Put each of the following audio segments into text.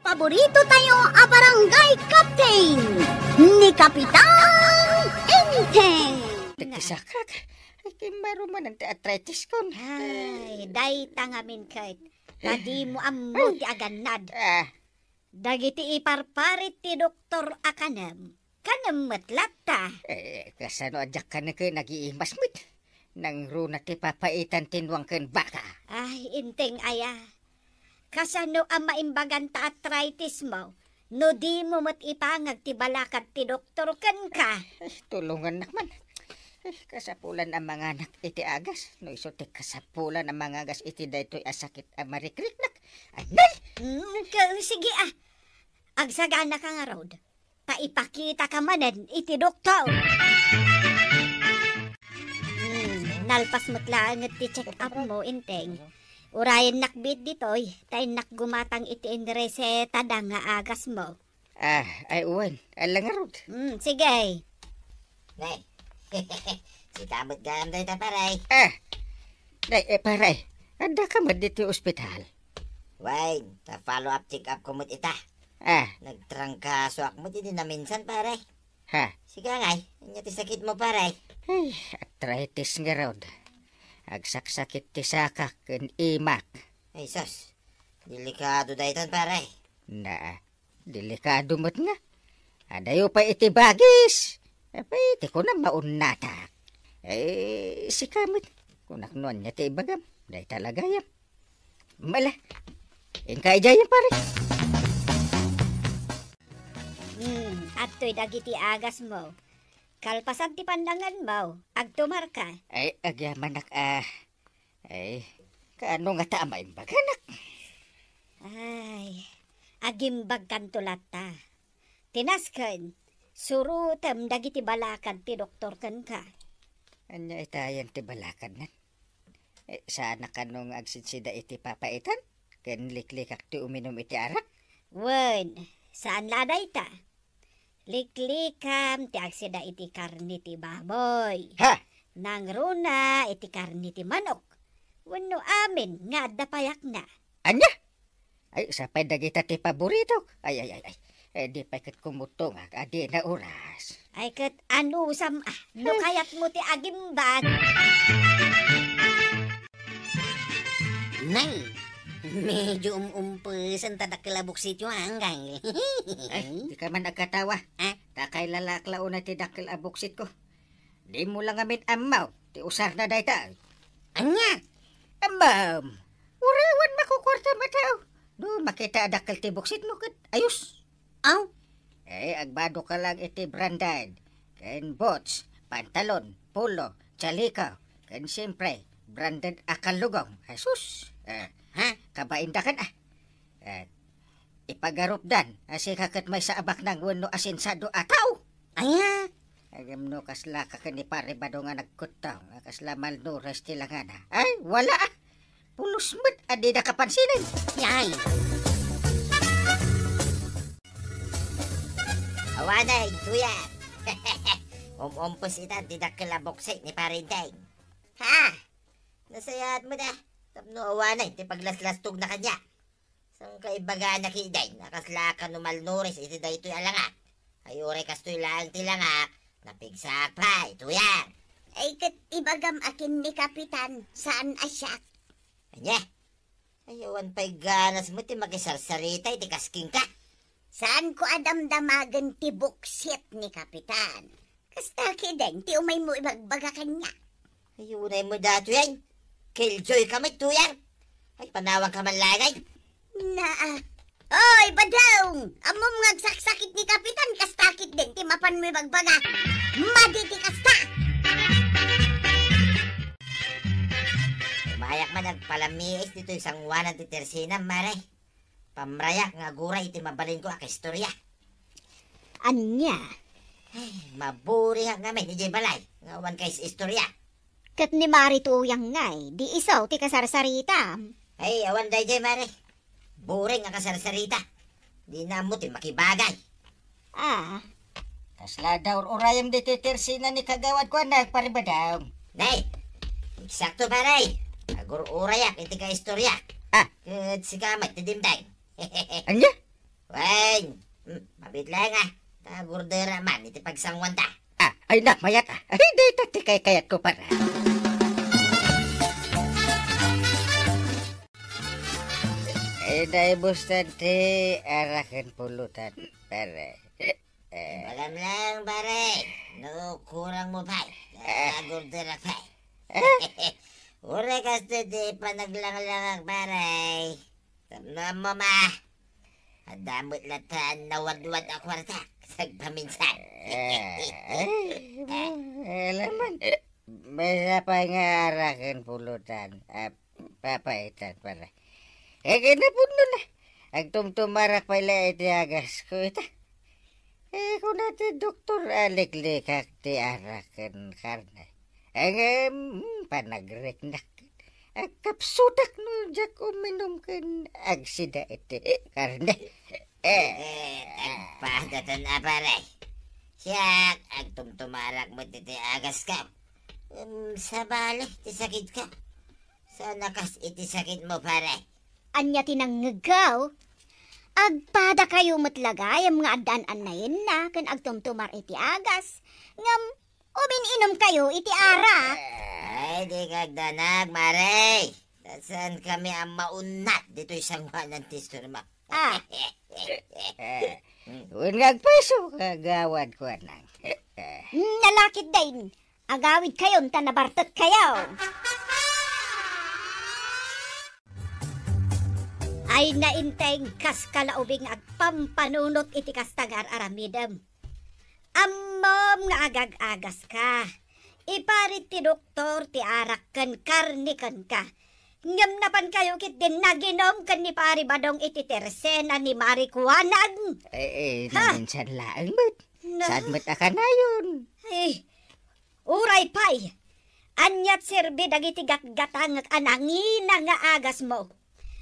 Paborito tayo a barangay captain ni Kapitan Enteng. Nagkisakak. Ay, kimaro man ang arthritis ko. Ay, day tangamin kahit. Tadi mo ammo ti aganad. Dagiti iparparit ti Doktor Akanem. Kanam matlat ta. Kasano adyak ka na ka nag-iimasmit. Nang runa ti papaitan tinwang kan baka. Ay, Inteng aya. Kasano ang maimbagan ta arthritis mo? No di mo mat ipangag ti balakat ti doktor kan ka. Tulungan nakman. Kasapulan ang mga anak iti agas. No iso ti kasapulan ang mga agas iti daytoy asakit ang marikrik nak. Anay! Sige agsagana ka nga rod. Paipakita ka manan iti doktor. Nalpas mo't lang ti check up mo, Inteng. Urayan nakbit ditoy, tayo nakgumatang iti reseta da nga agas mo. Ay uwan, alang nga rod. Sige. Nay, si Tamot gam dahi ta paray. Paray, anda ka man dito ospital. Why, ta-follow up check up kumot ita. Nagtrangka suak mo din na minsan paray. Sige ngay, inya ti sakit mo paray. Ay, arthritis nga rod. Agsaksakit ti sakak ken imak. Ay sos, delikado dayton paray. Delikado mo't nga. Adayo pa iti bagis. Iti ko na maunatak. Si kamit. Kunak noon niya ti ibagam. Day talaga yam. Mala, ingkay dyan pare. Ato'y dagiti agas mo. Kalpasan ti pandangan mo, agtumar ka. Ay, agyaman nak, ay, kaano nga tamain baganak? Ay, agimbag kan tulata. Tinaskan, surutem dagiti balakan ti doktor kan ka. Anya itayan ti balakan nan? Sana kanong agsinsida iti papaitan? Ken liklikak ti uminom iti arak? Wen, saan laday ta? Liklikam ti agsida iti karni ti baboy. Nang runa iti karni ti manok. Wano amin nga dapayak na. Anya? Ay, sapay dagita ti paborito. Ay. Di pa kat kumutong adi na oras. Ay kat ano sam no kayat mo ti agimbag. Nay, medyo umumpus ang tadakilabok sityo hanggang. Ay, di ka man nagkatawa. Takay lalaklaw na ti dakil abuksit ko. Di mo lang amin amaw. Ti usar na dayta. Anya? Amam. Uriwan makukwarta mataw. Do makita dakil ti buksit mo kat ayos. Agbado ka lang iti brandad. Ken bots, pantalon, polo, chalika. Ken siyempre, branded akalugong. Asus. Kabainda kan ipagarup dan asi kakat may sa abak ng wano asinsado ataw. Anya? Agam no kasla kakan ni pare bado nga nagkutaw. Kasla malnures tilangana. Ay, wala Pulos mo't adi na kapansinan. Yay! Awanay, tuya. Umumpos ita, tidak kalaboksay ni Parintay. Nasayat mo na. Tapno awanay, ti paglaslastog na kanya. Sang kaibaga na kiday, nakaslakan no malnores, iti da ito'y alangak. Ayore kasto'y lang tilangak, napigsak pa, ito yan. Ay kat ibagam akin ni Kapitan, saan asyak? Anya, ayawan pa'y ganas mo, ti makisarsarita, iti kasking ka. Saan ko adamdamagan ti buksit ni Kapitan? Kasta kideng, ti umay mo ibagbaga kanya. Ayunay mo dato yan. Killjoy kami, tuyang. Ay, panawang ka man lagay. Oy, badawng! Amom ngagsaksakit ni Kapitan, kastakit din, ti mapan mo ibagbaga. Maditi kasta! Umayak man nagpalamiis dito isang wanan ti Tersina, mare. Pamrayak nga guray iti mabalin ko istorya. Anya? Ay, maburi nga kami ni Jay Balay. Ngawan kay istorya. Kat ni Mari tuyang ngay, di isaw ti kasarsarita. Ay, awan day Jay, mare. Buring nga kasarsarita. Di na mo ti makibagay. Kasla daw urayam dito Tersina ni kagawad ko anak paribadaw. Nay, eksakto paray. Agur urayak iti ka istorya. Kat si kamay ti dimday. Anya? Ay na, mayat. Ay, di tati kayat ko para. Ay, dahil bustante, arakan pulutan. Para. Alam lang, pare. No, kurang mo pa. Agurdo na pa. Ure kasto di pa naglangalang, pare. Tamnan mo ma. Adamot latan na wadwad ang kwarta. Sagpaminsan. Alaman. Basta pa nga arakan pulutan. Papaitan para. Kinapuno na. Ang tumtumarak pala itiagas ko ita. Kung natin doktor aliklikak ti arakan karne. Ang panagrek na. Ang kapsudak no jak uminom kan agsida iti karne. Agpadatan na pare. Siyak, ang tumtumarak mo ti agas ka. Sa balik, ti sakit ka. Sa nakas iti sakit mo pare. Anya tinanggagaw. Agpada kayo matlagay ang mga adaan na yun na kan agtumtumar iti agas. Ngam, umininom kayo iti ara. Ay, di kagdanag, mare. Saan kami ang maunat dito isang wanan tisturma. Ah. Ungang peso kagawad ko nang. Nalakit din. Agawid kayo, tanabartot kayo. Ay nainteng kas kalaubing agpampanunot iti kastagar aramidem. Ammom nga agag-agas ka. Iparit ti doktor ti arak ken karniken ka. Ngem napan kayo kit din naginom ken ni pari badong iti tersena ni marijuanag. Minsan laang mo't. Na- Saan mo't akan na yun? Ay, uray pay. Anyat serbi dagiti gatgatang anangina nga agas mo.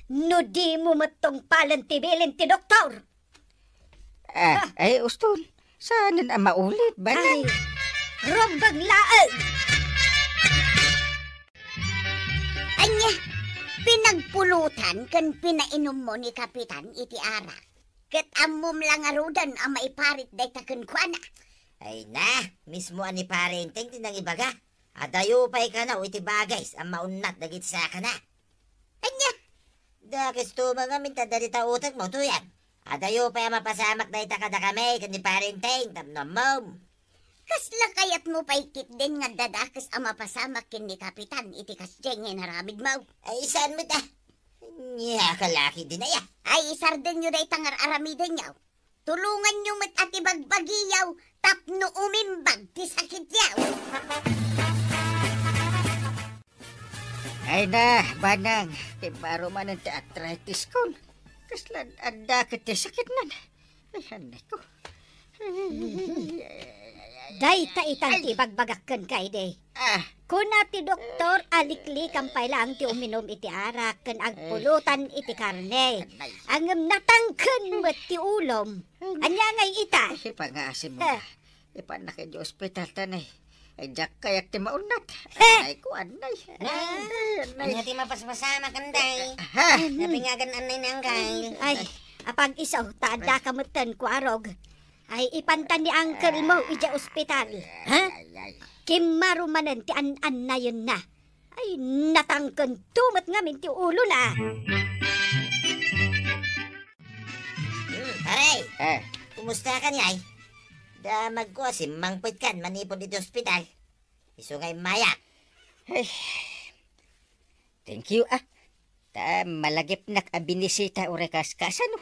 No di mo matong palantibilin ti doktor. Ay, uston. Saan na maulit ba Ay, na? rombang laag. Anya, pinagpulutan kan pinainom mo ni Kapitan iti ara. Ket ammom lang arudan ang maiparit day taken kuana. Ay na, mismo ani parenteng tinang ibaga. Adayo pa'y ka na, iti bagays, ang maunat dagit sa ka na. Anya, Dakis to mga minta dalita utak mo to yan. Adayo pa'y mapasamak na itakada kami, kan ni parenteng, tamnam mo. kasla kayat mo paikit din nga dadakas ang mapasamak kin ni Kapitan iti kasjengin haramid mo. Ay, saan mo ta? Niya, kalaki din na ya. Ay isar din nyo day tangar aramidin yaw. Tulungan nyo mat ati bagbagiyaw tapno umimbag ti sakit yaw. Ay na, banang. Ibaro man ang arthritis ko. Kaslan, anda ka ti sakit nan. Ay, hanay ko. Day ta itang ti bagbagakken kay day. Kuna ti doktor aliklikan pay lang ti uminom iti arak ken agpulutan iti karne. Angem natangken met ti ulom. Anya ngay ita. Ay, pangasim mo na. Ipanakay di ospital tanay. Ay, jak kayak ti maunat. Ay, ko anay. Ano ti mapasmasama kanday? Ha? Napingagan anay na ang kail. Ay, apag isaw taada kamutan ko arog. Ay ipantan ni uncle mo ija ospital. Ha? Kimarumanan ti an na yun na. Ay natangken tumat ngamin ti ulo na. Aray, kumusta ka niyay? Damag ko si mangpit kan manipod dito ospital. Iso ngay mayak. Ay, thank you Ta malagip nak abinisita urekas kasano.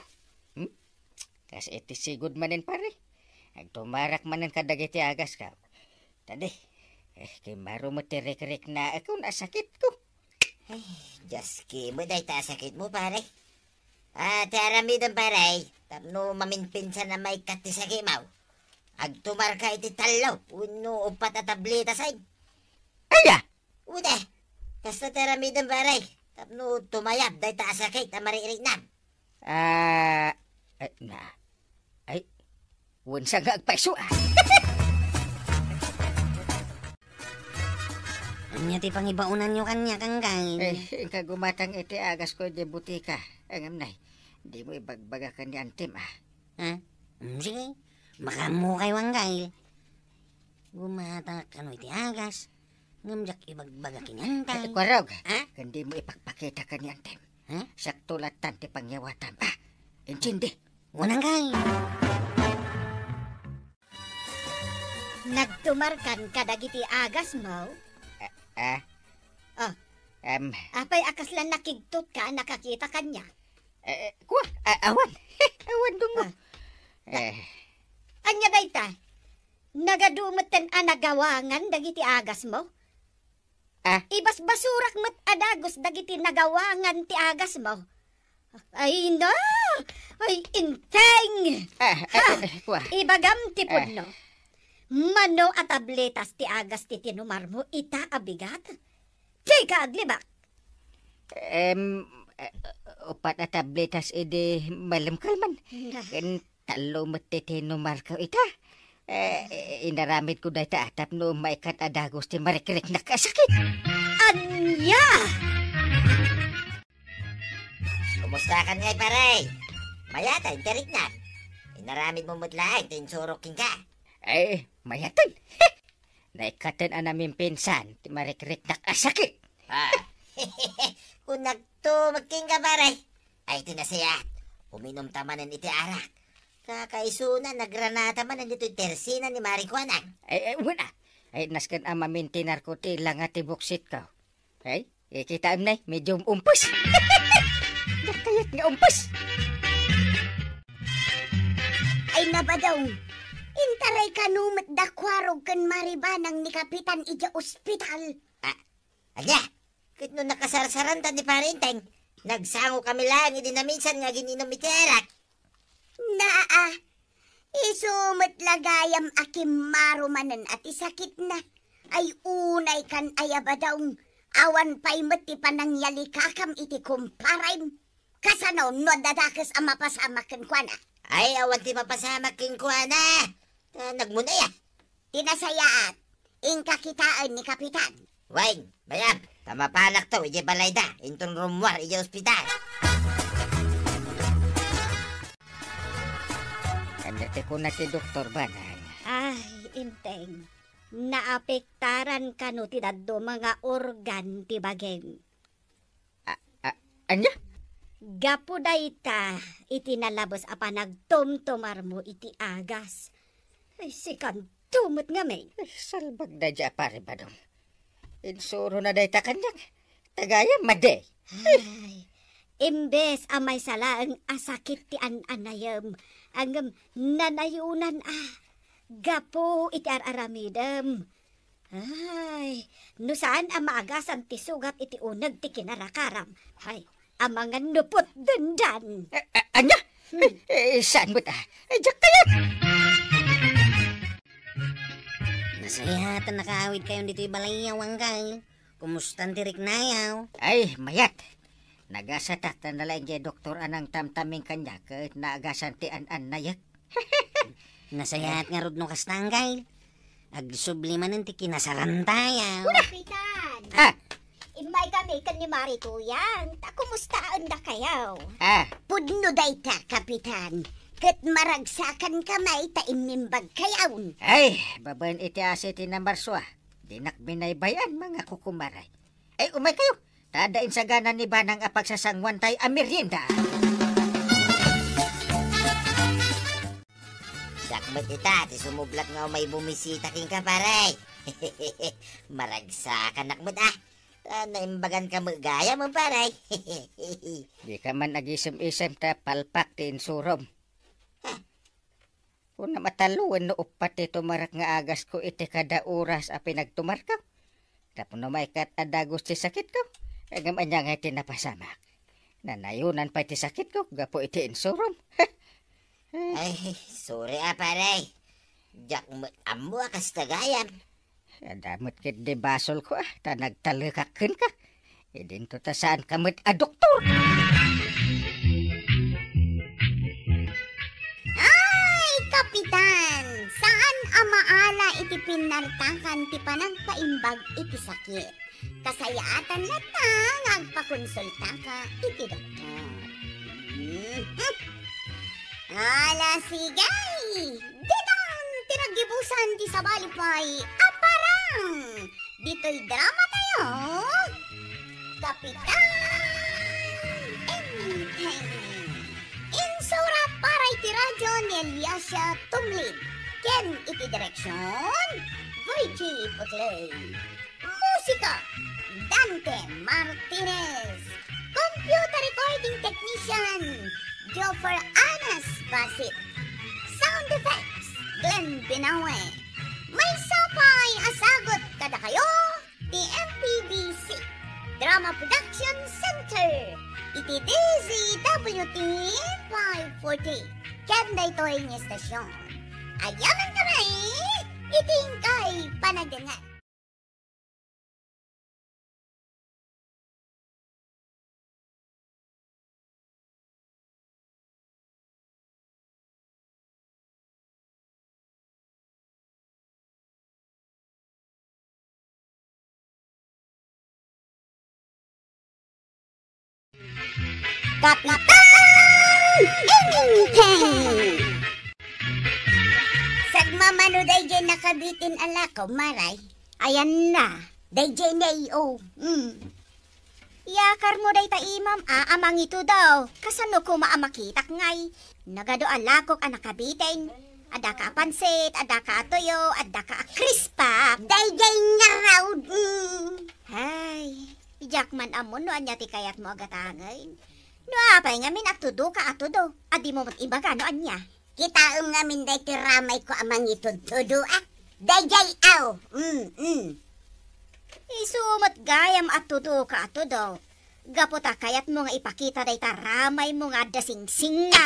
Kas iti sigud manen pare. Agtumarak manen kadagiti agas ka. Tadi, kay maro mo tirik-rik na ako nasakit ko. Jaski mo day ta sakit mo pare. Tiaramidon pare. Tapno maminpinsan na may katisaki mo. Agtumar ka iti talaw. Uno upat at tableta say. Aya! Ude, kasta tiaramidon pare. Tapno tumayab day ta sakit na maririk na. Ay, wunsa nga agpaiso Anya ti pangibaunan nyo kanya kang Eh, kagumatang iti agas ko di butika. Ang amnay, di mo ibagbagakan ni Antim Sige, makamukay wanggail. Gumata ka no iti agas. Ngamjak ibagbaga kinantay. Kwarog, Ha? hindi mo ipagpakita ka niyan, Tem. Ha? Sakto latan ti pangyawatam. Intindi. Unang kay. Nagtumarkan ka dagiti agas mo? Oh. Apay akas lang nakigtot ka, nakakita kanya. Kuha, awan. Awan dungo. Anya dayta? Nagadumatan nagawangan dagiti agas mo? Ibas basurak met adagos dagiti nagawangan ti agas mo. Ay no! Ay inteng! Kuha. Ibagam ti pudno. Mano at tabletas ti agas ti tinumar mo ita abigat? Di ka aglibak. Upat na tabletas edi malam kalman. Kan talo matitinumar ka ita. Inaramid ko dahi ta atap no maikat adagos ti marikrik na kasakit. Anya! Kumusta ka ngay paray? Mayata, interik na. Inaramid mo mutlaang, tinsorokin ka. Mayatan. Naikatan namin pinsan ti marikrik na kasakit. Kung nagtumagking ka paray, ay tinasayat. Uminom tamanan iti arak. Kakaisunan, nagranata man nandito yung tersina ni Marijuana. Wala. Naskan mamintinar ko ti lang ati buksit ka. Kita am na, medyo umpos. Nakayat nga umpos. Ay nabadaw. Intaray ka numat dakwarog kan maribanang ni Kapitan ija ospital. Anya, kit no nakasarsaran ta ni Parinteng, nagsango kami lang, hindi na minsan nga gininom iti arak. Isumat lagayam akim marumanan at isakit na. Ay unay kan ayabadaw. Awan pa'y mati panangyali kakam iti kumparaym. Kasano no dadakas ang mapasamakin kwa na. Ay, awan ti mapasamakin ko na. Nagmunay Tinasayaat, ingkakitaan ni Kapitan. Weng, bayam, tamapanak to, ije balayda, intong rumwar, ije ospital. Andate ko na ti Doktor Banang. Ay, inteng. Naapektaran ka no ti daddo mga organ ti bageng. Anya? Gapo dayta, iti nalabos apa nagtumtumar mo iti agas. Ay, sikan tumot nga may. Salbag na dya pare ba dong? Insuro na dahi ta kanyang. Tagaya made. Ay, imbes amay sala ang asakit ti anayam. Ang nanayunan gapo iti araramidam. Ay, no saan ang maagasan ti sugat iti unag ti kinarakaram. Ay, amangan nupot dundan. Anya? Saan mo ta? Diyak kayo! Nasayatan nakaawid kayo dito ibalayaw ang kay. Kumusta tirik nayaw? Ay, mayat. Nagasatak na lang dyan doktor anang tamtaming kanya kahit naagasan ti an nayak. Nasayat nga rod no kastanggay. Agsubliman ti kinasarantayaw. Kapitan! Imay kami kan ni Marituyan. Kumustaan da kayo? Pudno dayta, Kapitan. Kat maragsakan kamay ta imimbag kayawn. Ay, babayan iti asiti na marswa. Dinak binaybayan mga kukumaray. Ay, umay kayo. Tadain sa ganan ni Banang apagsasangwan tayo merienda. Sakmat ita, ti sumublat nga may bumisita king kaparay. Maragsakan nakmat naimbagan ka magaya mo paray. Di ka man nag-isem-isem ta palpak ti insurom. Kung na mataluan no upat ito marak nga agas ko iti kada oras a pinagtumar ka. Tapos no may kat adagos ti sakit ko. Agam anya nga iti napasamak. Nanayunan pa iti sakit ko. Gapo iti insurom. Ay, sorry paray. Jak amo akas tagayan. Damot kit di basol ko ta nagtalikakin ka. Idin to ta saan kamit doktor. Kapitan, saan amaala iti pinartakan ti panang paimbag iti sakit? Kasayaatan na ta, ngagpakonsulta ka iti doktor. Ala sigay, ditang gibusan di sa balipay, aparang! Dito'y drama tayo! Kapitan Enteng! Insura para iti radyo ni Eliasya Tumlid. Ken iti direksyon, Virgie Putley. Musika, Dante Martinez. Computer recording technician, Joffer Anas Basit. Sound effects, Glenn Binawe. May sapay asagot kada kayo, TMPBC Drama Production Center. Iti DZWT 540. Kanda ito ay ng estasyon. Ayaman kami, iting kay panagdangan. Kapitan Enteng! Sagmamano dayjay nakabitin alakaw, maray. Ayan na. Dayjay na iyo. Yakar mo day ta imam, amang ito daw. Kasano ko maamakitak ngay. Nagado alakok anakabitin. Ada ka pansit, ada ka tuyo, ada ka krispa. Dayjay nga raw. Hay, Jackman amon no anya ti kayat mo agatangay. No apay ngamin atudo ka atudo. Adi mo mat ibaga no anya. Kitaom ngamin day tiramay ko amang itududo Dayjay aw. Isumat gayam atudo ka atudo. Gaputa kayat mo nga ipakita day taramay mo nga dasing-sing na.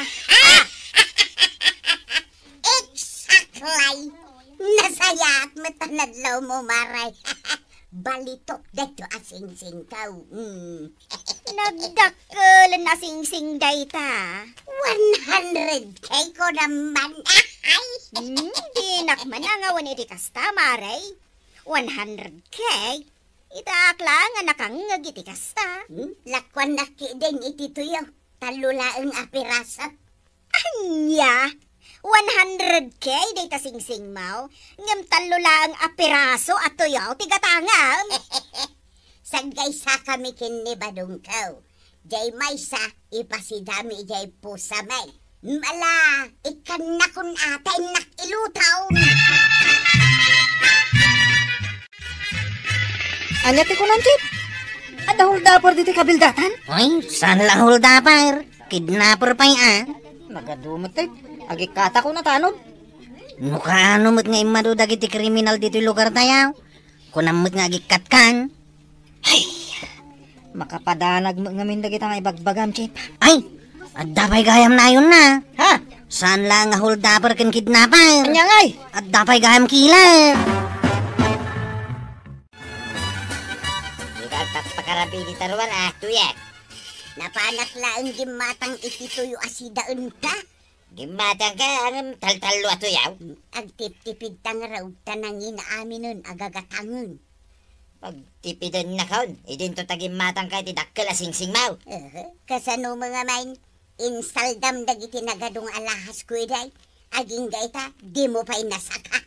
Exactly. Nasaya at matanadlaw mo, maray. Balitok dito asing-sing kaw. Nagdakkel na sing-sing day ta. 100K ko naman. Ay! Di nakman nga wani di kasta, maray. 100K? Itakla nga nakangag iti kasta. Lakwan naki din iti tuyo. Talulaang apirasa. Anya? 100K day ta sing-sing mau. Ngam talula ang apiraso at tuyaw tigatangam. Sagay sa kami kinibadong kaw. Jay may sa ipasidami jay pusamay. Mala, ikan na kun atay nakilutaw. Anyati ko nantit. Ada huldapor dito kabildatan? Ay, saan lang huldapar? Kidnapper pa yan. Nagadumot eh. Agi kata ko na tanod. Nukano mo't nga imadudag iti kriminal dito lugar tayaw. Kunamot nga agikat kan. Ay, makapadanag mo ngamin dagit ang ibagbagam, Chip. Ay, at dapay gayam na yun na. Ha? Saan lang nga huldapper kan kidnapper? Kanya ngay. At dapay gayam killer. Ikaw pakarabi di taruan tuyek. Napanak laang gimatang itituyo asidaon ka. Gimatang ka ang taltalo ato yaw. Agtip-tipid tang raw tanangin amin nun agagatangon. Pag tipidan na kaon, idin to tagimatang ka iti dakkel asing-sing mau. Kasano mga main, instaldam dagiti nagadong alahas ko iday. Aging gaita, di mo pa'y nasaka.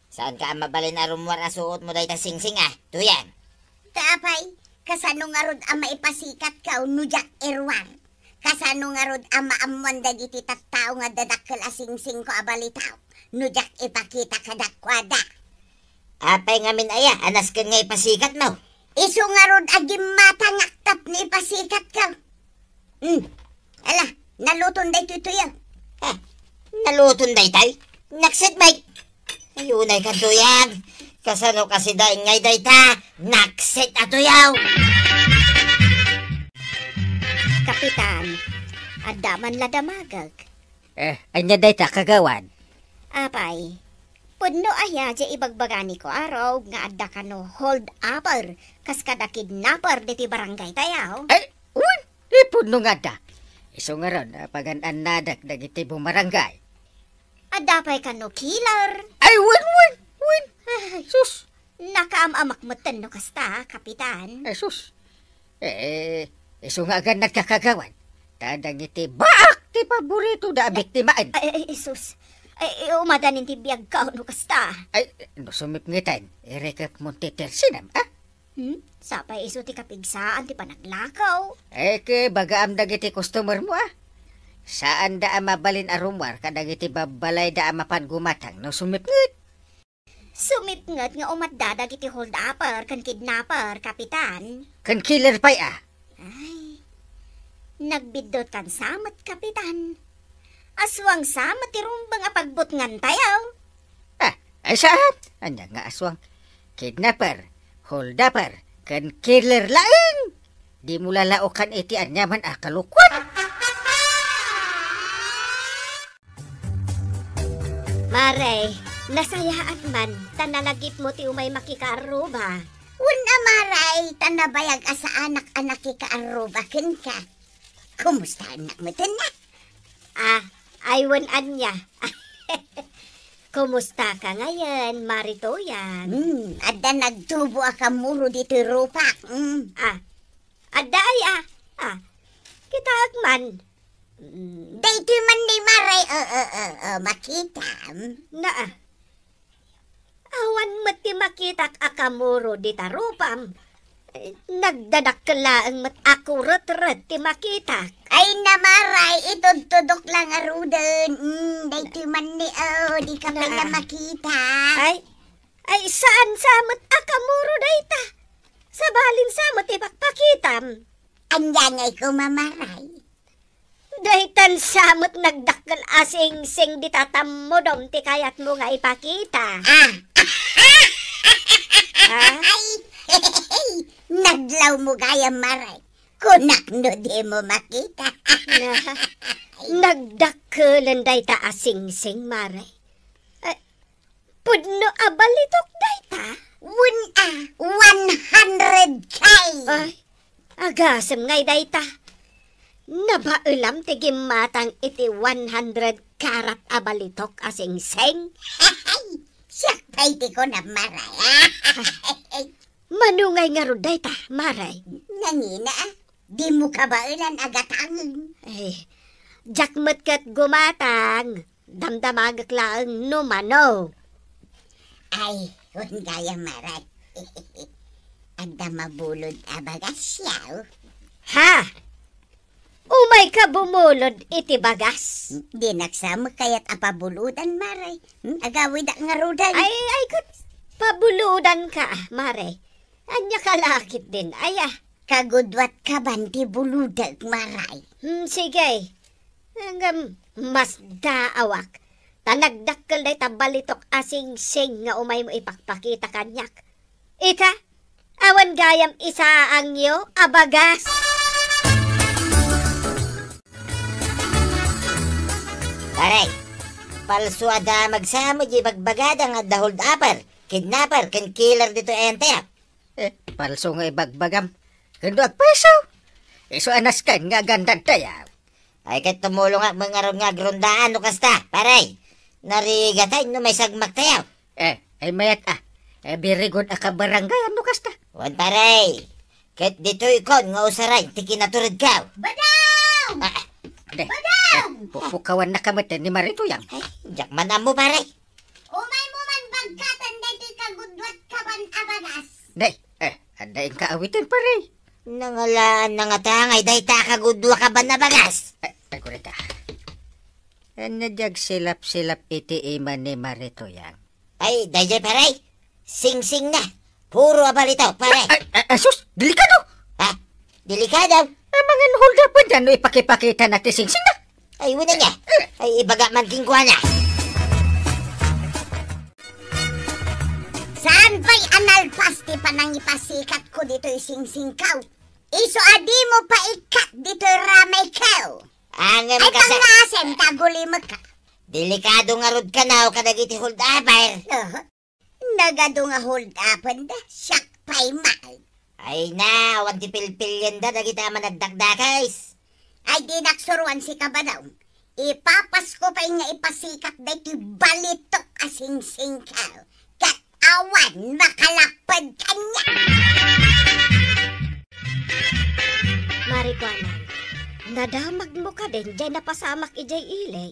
Saan ka mabalin arumwar asuot mo dahi ta sing-sing tuyan. Tapay, kasano nga rod ang maipasikat ka o nujak irwar. Kasano nga rod ang maamuan dagiti tattao nga dadakkel asing-sing ko abalitaw. Nujak ipakita ka dakwada. Apay ngamin aya, anas ka nga ipasikat mo. Iso nga rod agim matangaktap ni ipasikat ka. Ala, naluton day tutuyo. Naluton day tay. Naksit may. Ayunay ka tuyag. Kasano kasi daing ngay day ta. Naksit atuyaw. Kapitan, adaman la damagag. Anya day ta kagawan. Apay, pudno aya di ibagbagani ko araw nga adda ka no hold upper kas kada kidnapper diti barangay tayaw. Ay, uwan. Ipod no nga da. Iso nga ron, pagan-an nadak dagiti bumarangay. Adda pa'y ka no killer. Ay, win. Ay, Sus. nakaamak matan no kasta, kapitan. Ay, sus. Iso nga agad nagkakagawan. Tadang iti baak ti paborito da biktimaan. Ay, sus. Ay, umadanin ti biyag ka, no kasta. Ay, no sumipngitan. Irekap mo titersinam, ah? Sapay iso ti kapigsaan ti panaglakaw. Ke bagaam dagiti customer mo, ah? Saan da mabalin arumwar kadagiti babalay da mapan gumatang no sumipngit? Sumipngat nga umaddadag iti hold-upper kan kidnapper, kapitan. Kan killer pay, ah? Ay, nagbidot kan samat, kapitan. Aswang samat ti rumbang apagbut ngan tayaw. Ay saan? Anya nga aswang. Kidnapper, hold-upper, kan killer laeng. Di mo lalaokan iti anyaman akalukwan. Maray, nasayaan man, tanalagip mo ti umay makikaaruba. Una maray, tanabayag asa anak-anak ikaaruba ken ka. Kumusta anak mo na? Aywan anya. Kumusta ka ngayon, Maritoyan? Adda nagtubo ka muro dito rupak. Adda ay kita agman. Dito man ni maray, makita. Awan mati makitak akamuro dita rupam. Nagdadak ka laang mat akurat-rat ti makitak. Ay namaray, itudtudok lang aruden. Dito man ni, di ka pa na makita. Ay saan samot akamuro dayta? Sabalin samot ipakpakitam. Anya ngay ko mamaray. Daytan samot nagdakkel asing-sing ditatam mo dom ti kayat mo nga ipakita. Ay, naglaw mo gaya maray. Kunak no di mo makita. Nagdakkelan dayta asing-sing maray. Pudno abalitok dayta? 100K. Ay, agasem ngay dayta. Nabailam ti gimatang iti 100 karat abalitok asing-sing. Siyak paiti ko na maray. Manungay nga ron dayta, maray. Nangina, di mo ka ba ilan agatangin? Jakmet kat gumatang, damdamagak laang numano. Ay, kung gaya maray. Anda mabulod abagas yaw. Ha? Umay ka bumulod iti bagas. Di nagsama kaya't apabuludan maray. Agawid nga rudan. Ay, pabuludan ka, maray. Anya kalakit din, Kagudwat ka banti buludag maray. Sige. Hanggang mas daawak. Tanagdakkel day tabalitok asing-sing nga umay mo ipakpakita kanyak. Ika, awan gayam isa ang yo, abagas. Paray, palso ada magsama di bagbagada nga the hold upper, kidnapper, kan killer dito ente. Palso nga ibagbagam. Kando agpeso. Iso anas kan nga gandang tayaw. Ay kat tumulong nga mga ron nga grondaan no kasta, paray. Narigatay no may sagmak tayaw. Ay mayat very good barangay ano kasta. Wan paray. Kat dito ikon nga usaray, tiki naturod ka. Badang! Pukawan na kamatan ni Maritoyan. Jakman mo paray. Umay mo man bagkatan dito kagudwat ka ban abagas. Ada yung kaawitin paray. Nangalaan na nga tangay, dahi takagudwa ka ba na bagas? Tagurita. Nadyag silap-silap iti iman ni Maritoyan. Ay, dahi paray. Sing-sing na. Puro abalito, paray. Sus, delikado. Delikado. Mga hold up dyan, no ipakipakita natin sing-sing na. Ay, wala niya. Ay, ibaga man kingkuha na. Saan ba'y analpas ti panang ipasikat ko dito sing-sing kaw? Iso adi mo pa ikat dito ramay kaw. Angam Ay ka sa... pangasem kaguli mo ka. Delikado nga rod ka na o kadagiti hold upper. Nagado nga hold upan da. Siyak pa'y mahal. Ay na, awan ti pilpilyan da, dagita man nagdagdakais. Ay di naksuruan si kabadaw. Ipapas ko pa nga ipasikat dito balitok asing-sing kaw. Kat awan makalakpad kanya. Marikwanan, nadamag mo ka din, dyan napasamak ijay ilay.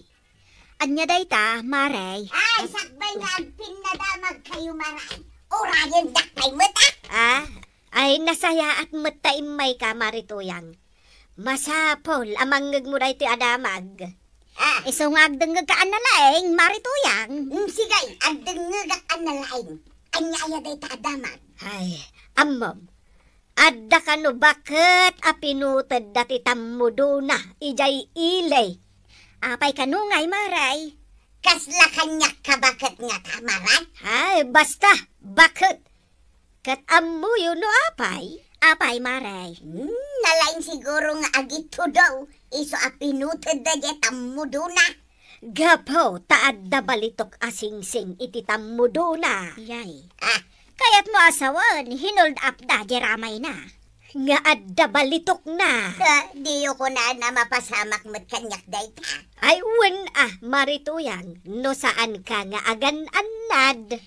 Anya dayta, Maray. Ay, sakbay nga ang pinadamag kayo maray. Orayan dakpay mo ta. Ay nasaya at mataimay ka, Marituyang. Masapol, amangag mo dayto adamag. Isungag dengag ka analaing, Marituyang. Sigay, ang dengagak ang nalain. Anya aya day ta adamag. Ay, amom. Adda ka no bakit apinutad dati tammudo na ijay ilay. Apay kanungay, Maray. Kasla kanyak ka bakit nga tamaray? Ay, basta, bakit? Kat ammo yun no apay? Apay, Maray. Nalain siguro nga agito daw. Iso apinutad da di tammudo na. Gapo, taad da balitok asing-sing iti tammudo na. Yay. Ah, Kaya't mo asawan, hinold up da jeramay na. Nga adda balitok na. Diyo ko na mapasamak mo't kanyak day ta. Ay, Marituyang, no saan ka nga agan-anad.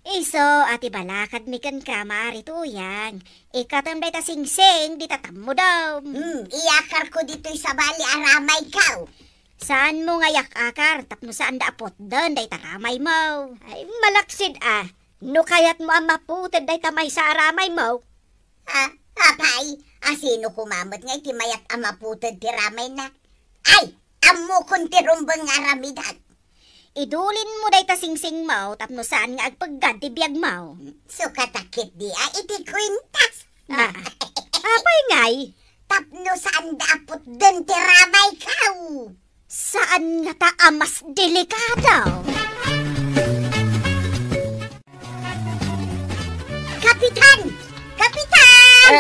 Iso, ati balakad mi kan ka, Marituyang. Ikatam day ta sing-sing, di tatam mo daw. Iyakar ko dito'y sa bali aramay kaw. Saan mo nga yak-akar, tapno saan da apot doon, day taramay mo. Ay, malaksid no kayat mo ang maputid day tamay sa aramay mo. Apay, asino kumamot nga itimayat ang maputid ti ramay na. Ay, amo kong tirumbang aramidat. Idulin mo day ta sing-sing mo, tapno saan nga agpaggad ti biyag mo. So katakit di iti kwintas. Apay ngay, Tapno saan da apot din ti ramay kaw. saan nga ta amas delikado? Kapitan! Kapitan!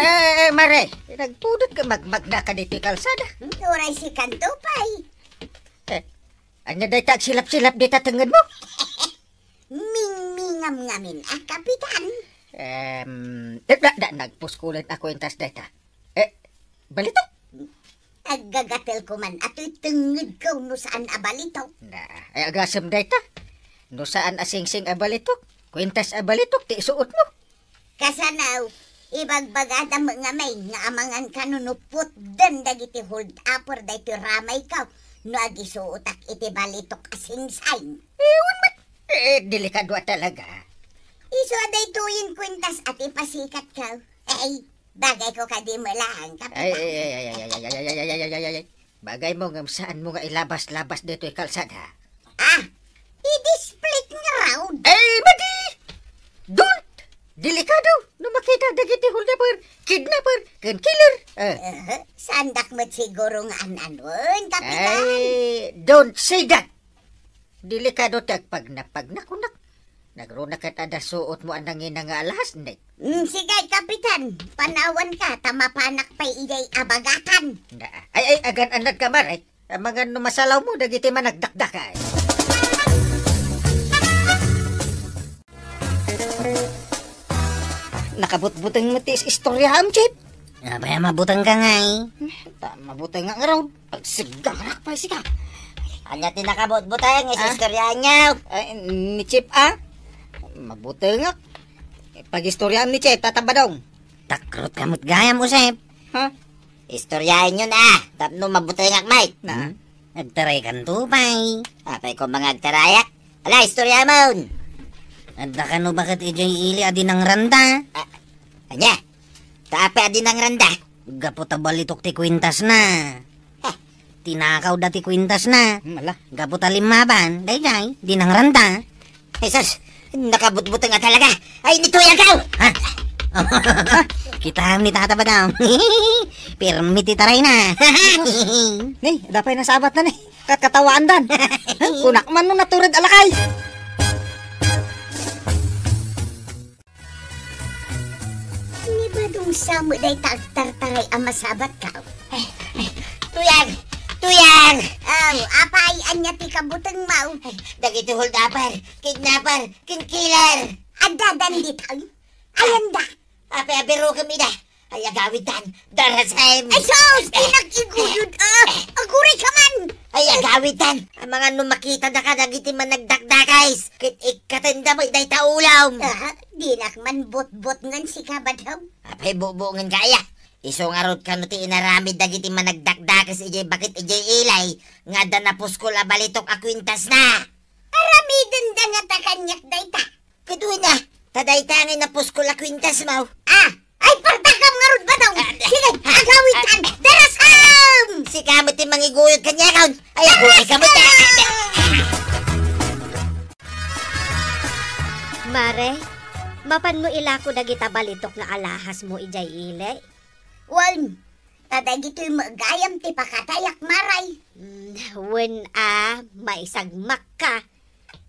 Mare, nagpudot ka magmagda ka dito kalsada. Turay si Kantupay. Anya day tag silap-silap dito tengad mo? Mingmingam-ngamin Kapitan. Nagpuskulan ako yung tas data. Balitok? Agagatel ko man ato'y tengid ko no saan abalitaw. Ay agasam data. No saan asing-sing abalitok? Kwintas abalitok, ti isuot mo. Kasanaw, ibagbagada mga may nga amangan kanunupot dan dagiti hold upper da iti ramay kaw. No agisuutak iti balitok asing-sain. Ewan man. Delikado talaga. Iso aday tuyin kwintas at ipasikat kaw. Bagay ko kadi mo lang, Kapitan. Ay. Bagay mo ngam saan mo nga ilabas-labas dito yung kalsada. I-display nga raw. Madi! Don't! Delikado! No makita dagiti holdaper, kidnapper, kan killer. Sandak mo't siguro nga anon, Kapitan. Don't say that! Delikado tagpag nakunak. Nagruna kat ada suot mo ang nangin nga alas, Nick. Sige, Kapitan. Panawan ka, tamapanak pa'y iyay abagatan. Ay, agan anad ka maray. Ang mga numasalaw mo, dagiti man nagdakdakay. Nakabutbutang mo tis istorya am, Chip. Abay, mabutang ka nga Mabutang nga raw. Pagsigarak pa sika. Anya tinakabut-butang, isistorya niya. Ni Chip, Mabutang nga. Pag-istorya am ni Chip, tatabadong. Takrot kamot gaya mo, Sep. Istoryahin nyo na. Tapno mabutang nga, Mike. Nagtaray kan tupay. Apay ko mga agtarayak. Ala, istorya mo. Anda ka no bakit ijay ili adi ng randa? Anya, taape adi ng randa. Gaputa balitok ti kwintas na. Tinakaw dati kwintas na. Gaputa limaban. Dayjay, di ng randa. Jesus, nakabutbuto nga talaga. Ay, nituya ka! Kita ni tata ba daw? Permiti taray na. Nih, dapay na sabat na ni. Katkatawaan dan. Kunak man no naturad alakay. Ni ba dong samo day tagtartaray ang masabat ka? Tuyang! Tuyang! Apay, anya ti kabutang mau. Dagiti hold-upper, kidnapper, kinkiller. Adadan ditaw. Ayan da. Ape-apero kami na. Ay, agawitan. Darasem. Ay, sos! Pinag-iguyod. Aguray ka man. Ay, agawitan. Ang mga numakita na ka, nagiti man nagdakdakays. Kit ikatanda mo, iday taulam. Di nak man bot-bot ngan si kabadaw. Ape, bubungan kaya. Iso nga rod ka no ti inaramid dagiti managdakdakas ijay bakit ijay ilay nga danapos ko la balitok a kwintas na. Aramidon da nga takanyak dayta. Kaduin na, tadaytangin na pos ko la kwintas mo. Ay partakam nga rod ba daw? Sige, agawin kan. Darasam! Si kamot ti mangiguyod kanya kaon. Ay ako, ay kamot na. Mare, mapan mo ilako dagita balitok na alahas mo ijay ilay. Wan, taday gito'y magayam ti pakatayak maray. Wen maisagmak ka.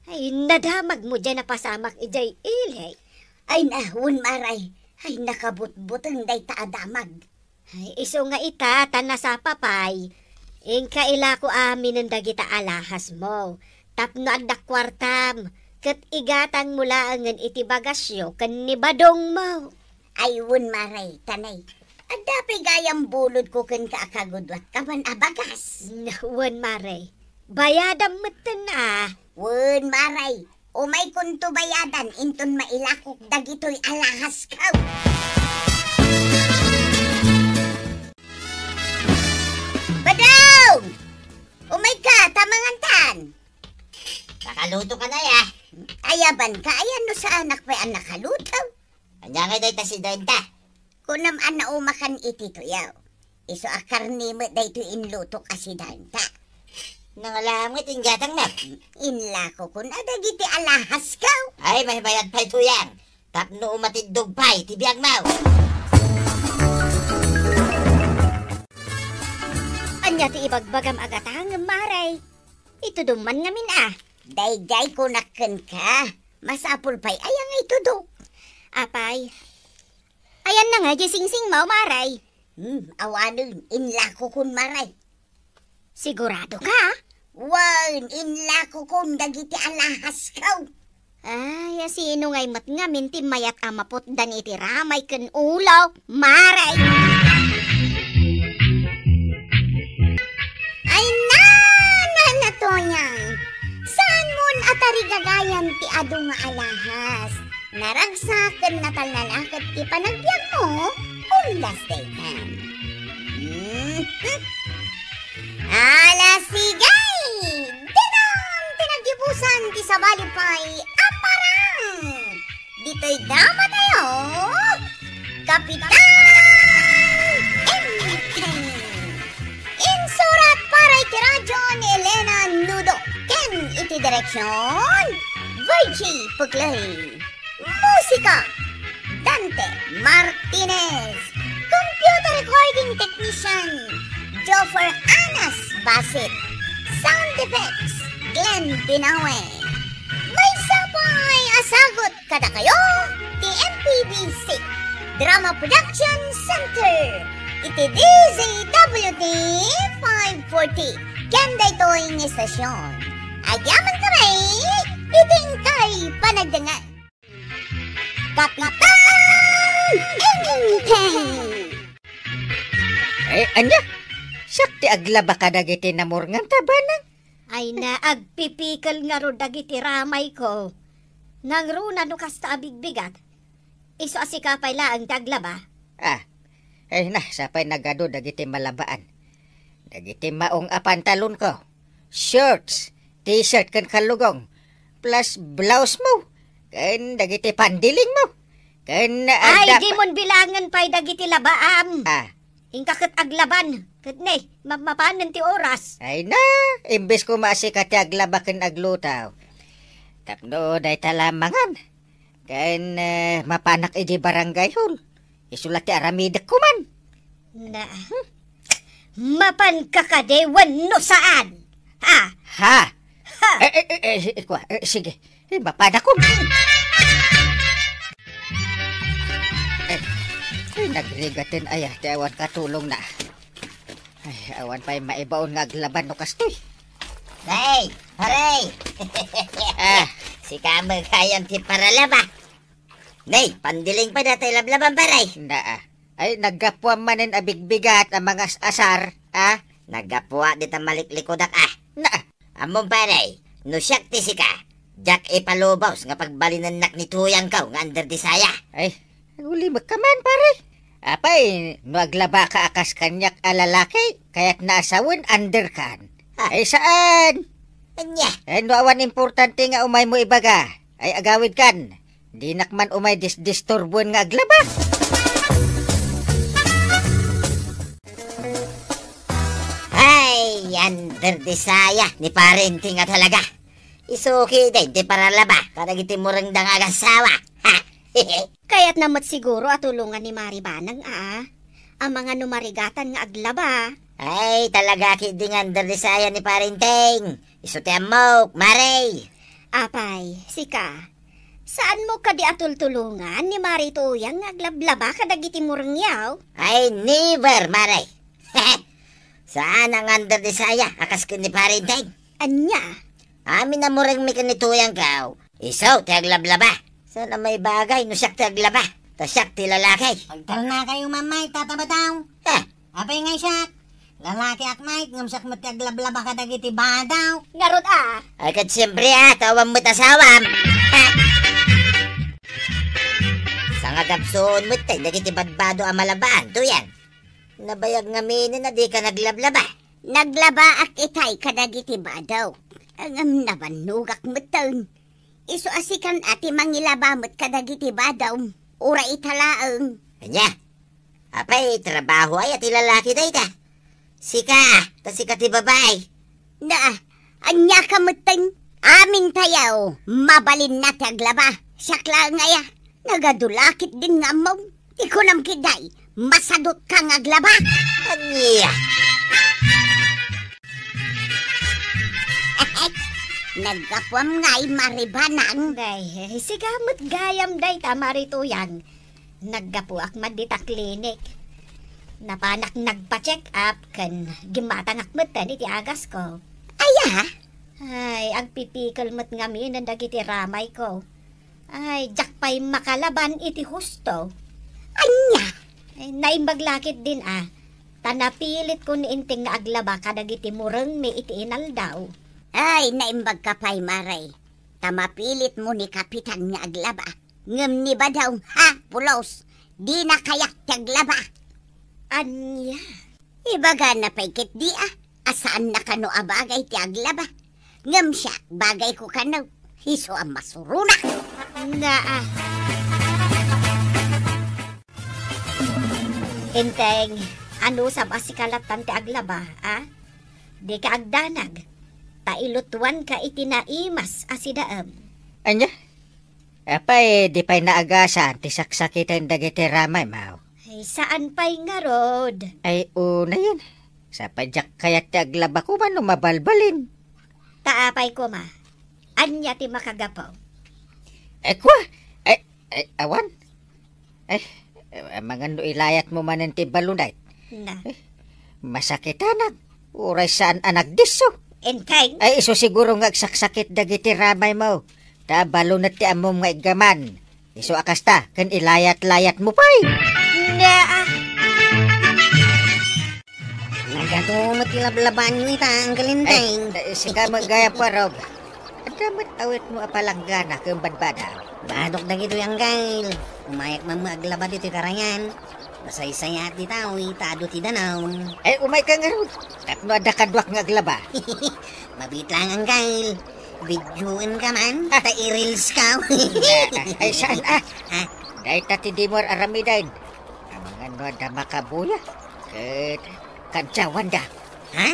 Ay, nadamag mo dyan na pasamak ijay ilay. Ay nahun maray. Ay nakabutbutang day taadamag. Ay, iso nga ita, tana sa papay. Ingka ilako amin ng dagita alahas mo. Tapno agdak kwartam. Kat igatang mula angan iti bagasyo kan ni badong mo. Ay wun maray, tanay. At dapay gayam bulod ko kan kaakagudwat kaman abagas. Wen mare, bayadam meten Wun maray, umay kunto bayadan inton mailakok dagitoy alahas kaw. Badong! Umay ka, tamangantan. Nakaluto ka na ya. Ayaban ka, ayan no sa anak may anak halutaw. Anya nga dayta si Denta. Kunam ana umakan iti tuyaw. Iso akarni mo dayto inluto asidanta. Nangalamit yung gatang na. Inlako kun adagiti alahas kaw. Ay, may bayad pa'y tuyang. Tapno umatidog pa'y, tibiyag mau. Anya ti ibagbagam agatang maray. Ito duman ngamin Dayday ko nakken ka. Masapul pa'y ayang ito do. Apay, ayan na nga sing-sing mo maray. Awanon, inlako kun maray. Sigurado ka? Wan, inlako kun dagiti alahas kaw. Ay, sino ngay mat nga minti mayat amapot dan iti ramay ken ulaw, maray. Ay na toyang. Saan mon atari gagayan ti adu nga alahas? Naragsaken na talnalakad ti panagbiag mo, ulas daytan. Alasigay! Dinang tinagdibusan ti sabalipay aparang! Dito'y dama tayo, Kapitan Enteng! Insurat para iti radyo ni Elena Nudo. Ken iti direksyon, Virgie Puglay. Musika, Dante Martinez. Computer recording technician, Joffer Anas Basit. Sound effects, Glenn Binawe. May sapay asagot kada kayo, TMPBC Drama Production Center. Iti DZWD 540. Kanda ito'y estasyon. Agyaman kami, iting kay panagdangan. Kapitan Enteng! Anya? Sakti aglaba ka dagiti namor nga tabanang. Ay na agpipikal nga ro dagiti ramay ko. Nang runa no kasta abigbigat. Iso asikapay laang taglaba. Ay na, sapay nagado dagiti malabaan. Dagiti maong apantalon ko. Shorts, t-shirt kan kalugong. Plus blouse mo. Kan dagiti pandiling mo. Kan Ay, di mon bilangan pa'y dagiti labaam. Ingkakit aglaban. Kadne, mapanan ti oras. Ay na, imbes ko maasikat ti aglaba kan aglutaw. Tapno day talamangan. Kan mapanak iji barangay hall. Isulat ti aramidak kuman. Na, mapan kakadewan no saan? Ha? Sige, mapanak ko. Nagrigatin aya, ti awan katulong na. Ay, awan pa'y maibaon nga aglaban no kastoy. Hey, haray! Si Kamag kayam ti paralaba. Nay, pandiling pa na tayo lablaban paray. Ay, naggapuan manin abigbigat ang mga asar, Naggapuwa di ta maliklikodak Na, Among paray, no siyak ti sika. Jack ipalubaws nga pagbalinan nak ni tuyang kaw nga under di saya. ay, uli magkaman pare. Apay, nuaglaba ka akas kanyak alalaki, kaya't naasawan under kan. Ay saan? Anya, Ay nuawan importante nga umay mo ibaga. Ay agawid kan. Di nakman umay disturbuan nga aglaba. ay, under desaya ni parente nga talaga. Isuki din, di para laba, kadagiti mo rin dang agasawa. Ha? Kaya't namat siguro at tulungan ni Maribanang ang mga numarigatan nga aglaba. Ay, talaga kiding under desaya ni parenteng. Isutihan mo, Maray. Apay, sika, saan mo ka di atultulungan ni Marituyang nga aglablaba kadagiti mo ring yaw? Ay, never, Maray. Saan ang under desaya, akas ni parenteng? Anya? Amin na mo rin may kanituyang kao. Isaw, tiaglablaba. Sana may bagay, no siyak tiaglaba. Tasyak ti lalaki. Pagtal na kayo mamay, tatabataw. Ha? Apay nga siyak. Lalaki at may, ngamsak mataglablaba ka dagiti badaw. Garod Ay, kat siyempre tawang mo't asawam. Ha? Sa nga gapsoon mo't dagiti badbado ang malabaan, to yan. Nabayag nga minin na di ka naglablaba. Naglaba ak itay kadagiti badaw. Ang nabanugak mo taon. Isu asikan ati mangilaba mo't kadagiti badaw. Ura italaang. Anya, apay, trabaho ay at ilalaki day ka. Sika, tasika ti babae. Na, anya ka mo taon. Aming tayaw, mabalin na taglaba. Sakla ngaya, nagadulakit din nga mo. Ikunam kiday, masadot ka nga glaba. Anya, Nagkapwam nga'y maribanang. Day, sigamot gayam day Marituyang. Naggapu akmad dita klinik. Napanak nagpa-check up kan gimatang akmatan iti agas ko. Aya, Ay, ang pipikal mat nga mi dagiti ramay ko. Ay, jakpay makalaban iti husto. anya. Ay, naimbaglakit din Tanapilit ko ni inting nga aglaba kadagiti mureng mi iti inaldaw. Ay, naimbag ka pa'y maray. Tamapilit mo ni kapitan nga aglaba. Ngem ni ba daw, ha, pulos? Di na kayak taglaba. Anya? Ibaga na pa'y kit di Asaan na kano abagay ti aglaba? Ngem siya, bagay ko kano. Hiso ang masuruna. Nga Inteng, ano sab asikalatan ti aglaba, Di ka agdanag. Tailutuan ka itinaimas asidaam. Anya? Apay, di pa'y naagasan, ti saksakitan dagiti ramay, mao. Ay, saan pa'y nga rod? Ay, una yan. Sa padyak kaya't ti aglaba ko man mabalbalin. Taapay ko Anya ti makagapaw. Kwa? Ay, awan? Ay, mga no ilayat mo man ti balunay. Na. Masakitanag. Uray saan anak diso. Inteng? Ay, iso siguro nga saksakit dagiti ramay mo. Ta balunat ti amom nga igaman. Iso akasta, kan ilayat-layat mo pa'y. Na. Nagatumot ilablaban nyo ita ang kalinteng. Ay, sige magaya pa, Rob. At damat awit mo apalanggana kung badbada. Badok dagito yung gail. Umayak mamaglaba dito karayan. Masay-saya at ditaw, itado ti danaw. Ay, umay ka nga ron. At no ada kadwak nga aglaba. Mabit lang ang gail. Videoin ka man, ta-i-reels ka. Ay, saan Ha? Dahil tati di mo aramidain. Ang mga no ada makabuya. Kat kantsawan da. Ha?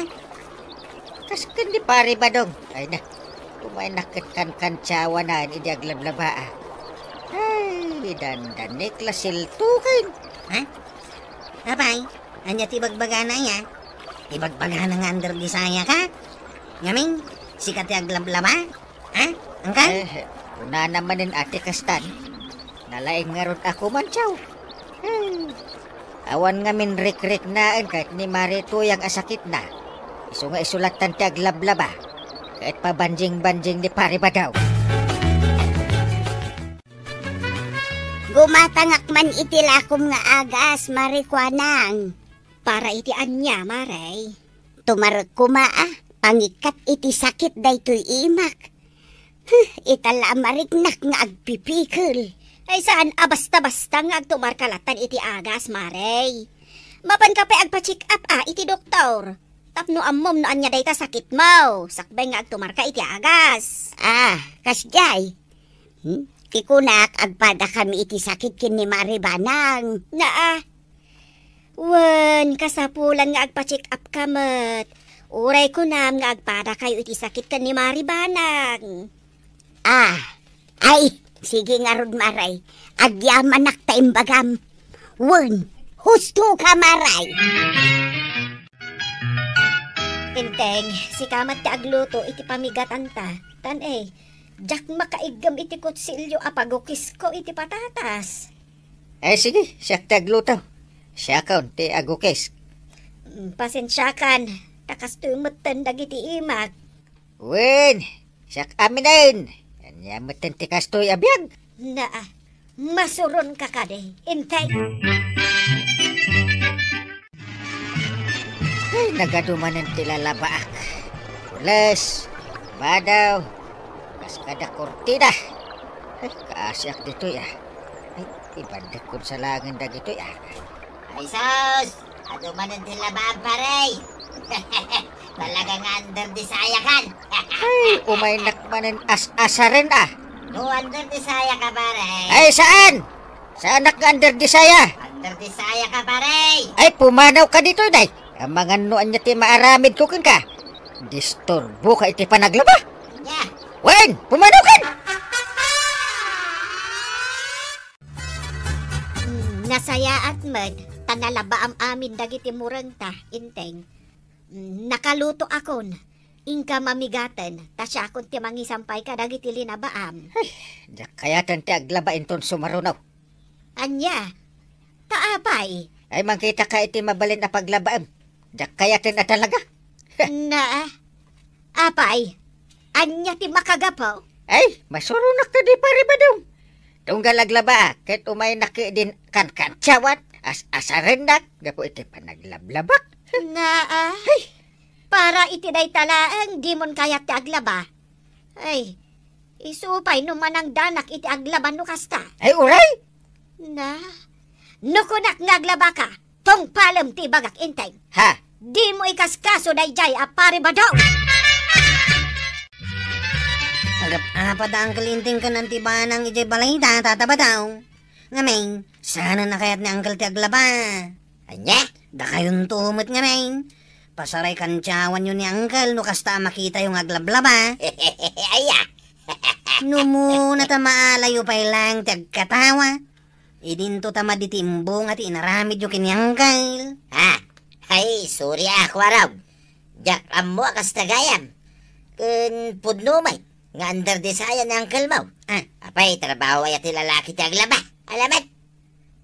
Kas kan di pare ba dong? Ay na. Umay nakit kan kantsawan na hindi aglablaba. Ay, dan Niklas siltukin. Ha? Abay, anya ti bagbaga na ya. Ibagbaga na nga under disaya ka. Ngaming, sikat ti aglablaba. Ha? Angkal? Una naman in ate kastan. Nalaing nga ron ako man, chow. Awan nga min rik-rik naan kahit ni Marito yung asakit na. Iso nga isulatan ti aglablaba. Kahit pa banjing-banjing ni pare ba daw. Gumatangak man itilakom nga agas, marikwanang. Para iti anya, maray. Tumarag pangikat iti sakit daytoy imak. Itala mariknak nga agpipikil. Ay saan basta-basta nga agtumarkalatan iti agas, Maray. Mapan ka pa agpa-check up iti doktor. Tapno ammom no anya dayta sakit mo. Sakbay nga agtumarka iti agas. Kasjay. Tikunak agpada kami iti sakit kin ni Maribanang. Wen, kasapulan nga agpa-check up kamet. Uray ko nam nga agpada kayo iti sakit kan ni Maribanang. Ay, sige nga rod Maray. Agyaman nakta wen, husto ka Maray. Inteng, si kamat ti agluto iti pamigatan ta. Jak makaigam iti kutsilyo apagukis ko iti patatas. Ay sige, siya tagluto. Siya kaon ti agukis. Pasensyakan, takas tumatan dagiti imak. Wen, siya aminain. Anya matan ti kastoy abiyag. Masuron ka kade. Inteng. Ay, nagadumanan ti lalabaak. Pules, badaw, kada kortina. Ay, kaasyak dito ya. Ay, ibandak ko sa langin da dito ya. Ay sus! Adumanan din labaan paray! Talagang under disaya kan! Ay, umaynak manan as-asarin No under disaya ka paray! Ay, saan? Saan ka under disaya? Under disaya ka paray! Ay, pumanaw ka dito, day. Ang mga nuan niya ti maaramid ko ka. Disturbo ka iti panaglaba. Yeah. Wen, pumanaw ka! Nasaya at med, tanalaba am amin dagiti murang ta, Inteng. Nakaluto akon, ingka mamigatan, tasya akon ti mangisampay ka dagiti linabaam. Ay, kayatan ti aglaba inton sumarunaw. Anya, taapay. Ay, mangkita ka iti mabalin na paglabaam. Kayatan na talaga. Apay, anya ti makagapaw. Ay, masurunak ka di pari ba daw? Tunggal aglaba, kahit umay naki din kan-kantsawat, asarendak, gapo iti panaglablabak. Para iti day talaang di mon kayat ti aglaba. Ay, isupay no manang danak iti aglaban no kasta. Ay, uray! Nukunak nga aglaba ka, tong palam ti bagak Inteng. Ha? Di mo ikaskaso day jay apari ba daw? Padang kalinting ka ng tibanang ijay balita, tataba daw. Ngamin, sana nakayat ni Uncle ti aglaba. Anya? Da kayon tumot ngamin. Pasaray kantsawan yun ni Uncle, no kasta makita yung aglablaba. Aya! No muna ta maalayo pa lang ti agkatawa. Idinto ta maditimbong at inaramid yung kini Uncle. Ay, sorry ako araw. Jak amo akas tagayam. Kun pudno may. Nga under disaya ni Uncle mo. Apay, trabaho ay ati lalaki ti aglaba. Alamat?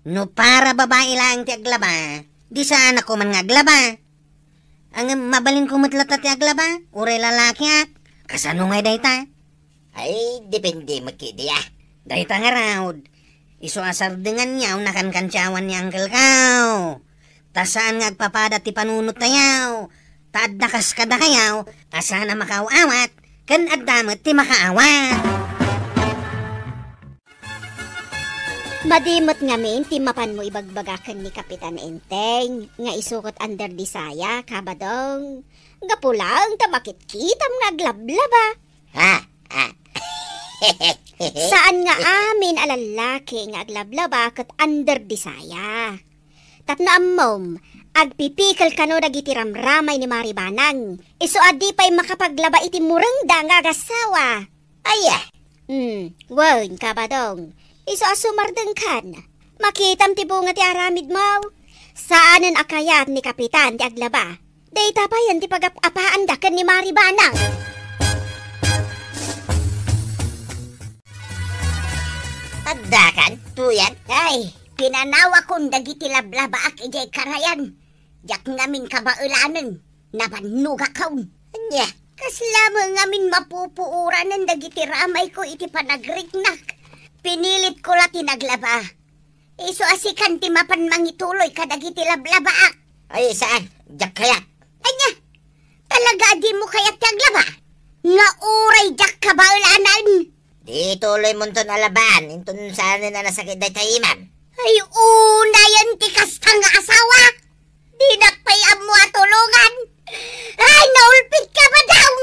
No para babae lang ti aglaba, di sana ko man nga aglaba. Ang mabalin ko matlata ti aglaba, uray lalaki at. Kasano ngay dayta? Ay, depende makidi Dayta nga raud. Iso asar dengan yaw nakankansyawan ni Uncle Kao. Tasaan nga agpapada ti panunot tayaw. Taaddakas kada kayaw, asana makaawat. Kan adamot ti makaawat. Madimot ngamin, ti mapan mo ibagbagakan ni Kapitan Enteng, nga isukot under disaya, kabadong. Gapulang, tamakit kitam nga aglablaba. Saan nga amin alalaki nga aglablaba kat under disaya. Tapno ammom, agpipikal kano dagiti ramramay ni Maribanang. Iso adi pa'y makapaglaba iti murangda nga agasawa. Aya! Wen kabadong. Iso asumardeng kan. Makitam ti bunga ti aramid mo. Saanen akayat ni Kapitan ti aglaba. Dayta pa yan ti pag-apaan dakan ni Maribanang. Tagdakan? Tuyan? Ay, pinanawa kong dagiti lablabaak ijay karayan. Jak ngamin kabaulanan, nabanuga kaun. Anya? Kaslamang ngamin mapupuuranan dagiti ramay ko iti panagriknak. Pinilit ko la tinaglaba. Iso asikan ti mapan mangituloy kadagiti lablabaak. Ay, saan? Jak kaya? Anya, talaga di mo kaya taglaba? Nga uray jak kabaulanan. Di ituloy mo ito alaban. Ito sana na nasakit day tayo, ma'am. Ay, una yan ti kasta nga asawa. Di nakpayam mo atulungan. Ay, naulpit ka ba daw?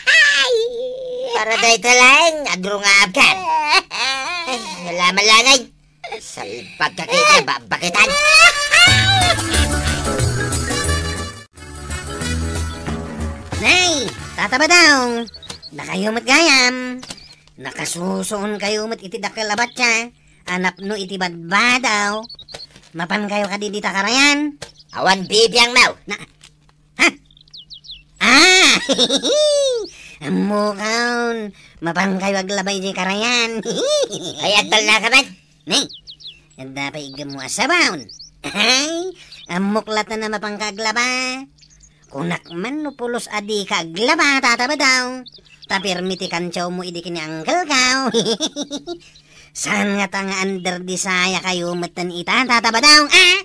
Ay! Para day talang, agrungab ka. Ay, nalaman lang ay. Salpag kakita, babakitan. Nay, tataba daw. Nakayumot gayam. Nakasusoon kayumot iti dakalabat siya. Anap no iti badba daw. Mapan kayo kadidita karayan. Awan bibiyang mau. Ha? Ah! Amukaon. Mapan kayo aglabay di karayan. Ay, agtal na ka man. Nay, dapat igam mo asabaon. Ay, amuklatan na mapangkaglaba. Kunak man no pulos adi kaglaba, tataba daw. Tapirmiti kanchaw mo idi kini angkel kaw. Saan nga tanga under di saya kayo matan ita, tataba daw, ah?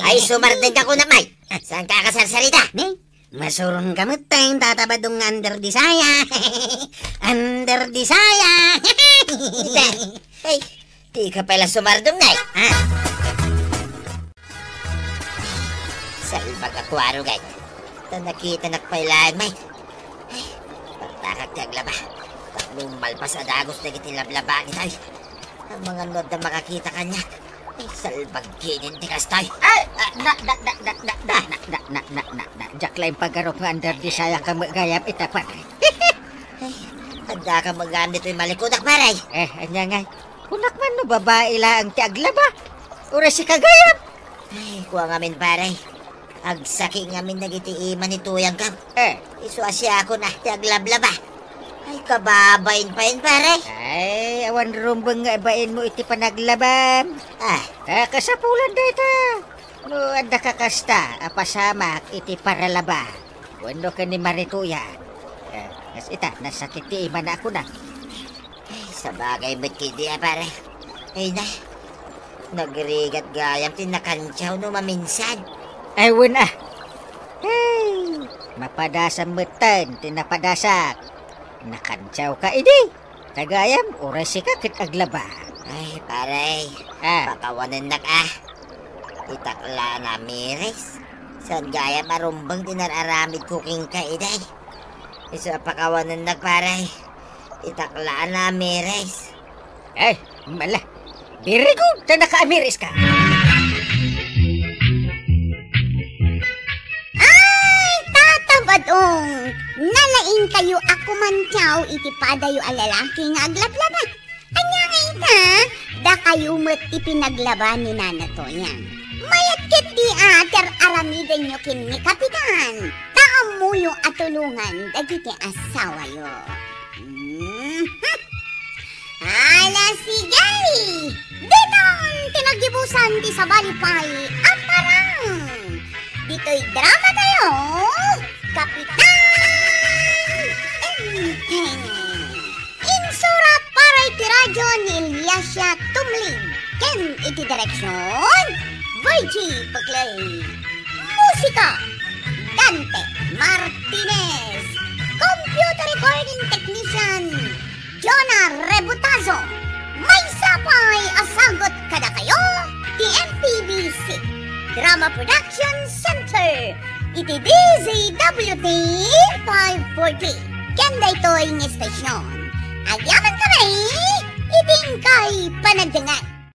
Ay, sumardeng ka ko na, may. Saan ka kasarsalita? Ni, masurun ka matan, tataba dong under di saya. Under di saya. Ay, di ka pala sumardong, nay. Ah, Salbag ako araw, gay. Nakita nakpailaan, may. Ay, pagtakag kaglaba. Lumalpas sa dagos na gitilablaba ni tayo. Ang mga nod na makakita kanya. Ay, salbag kinin tikas tayo. Ay, Jack lang pagkarong nga under di sayang ka magayam itapat. Ay, handa ka magamit ito'y malikudak, paray. Anya nga. Kunak man no babae lang ti aglaba. Ura si kagayam. Ay, kuha ngamin, paray. Agsaki ngamin nagitiiman ni Tuyang kam. Isu asya ako na taglablaba. Ay, kababain pa yun, pare. Ay, awan rumbang nga ibain mo iti panaglaban. Kasapulan data. No, anda kakasta, apasamak iti paralaba. Wano ka ni Marituyan. As ita, nasakit ti iman ako na. Ay, sa bagay ba't kidi, pare? Ay na, nagrigat gayam tinakantsaw no maminsan. Ay, wala. Hey, mapadasan metan, tinapadasak. Nakantsaw ka, idi. Tagayam, oras ka kit aglaba. Ay, pare, pakawanan na ka. Itakla na miris. Saan gaya marumbang dinararamid cooking ka, iday. Isa pakawanan na, pare. Itakla na miris. Ay, mala. Very good, na naka-amiris ka. Badong, nalain kayo ako man tiyaw iti padayo a lalaki nga aglablaba. Anya nga ita, da kayo mo't ipinaglaban ni Nana Toyang. Mayat kit di ater aramiden nyo kin ni Kapitan. Taam mo yung atulungan dagiti asawa yo. Ala sigay! Ditong tinagibusan ti sa balipay aparang. Dito'y drama tayo. Kapitan Enteng. Insura para iti radyo ni Ilyasya Tumling. Ken iti direksyon Virgie Paclay. Musika Dante Martinez. Computer recording technician Jonah Rebutazo. May sapay asagot kada kayo ti MPBC Drama Production Center. Iti DZWT 540. Kenda ito ang estasyon. Agyaman kami, iting kay panagdangan.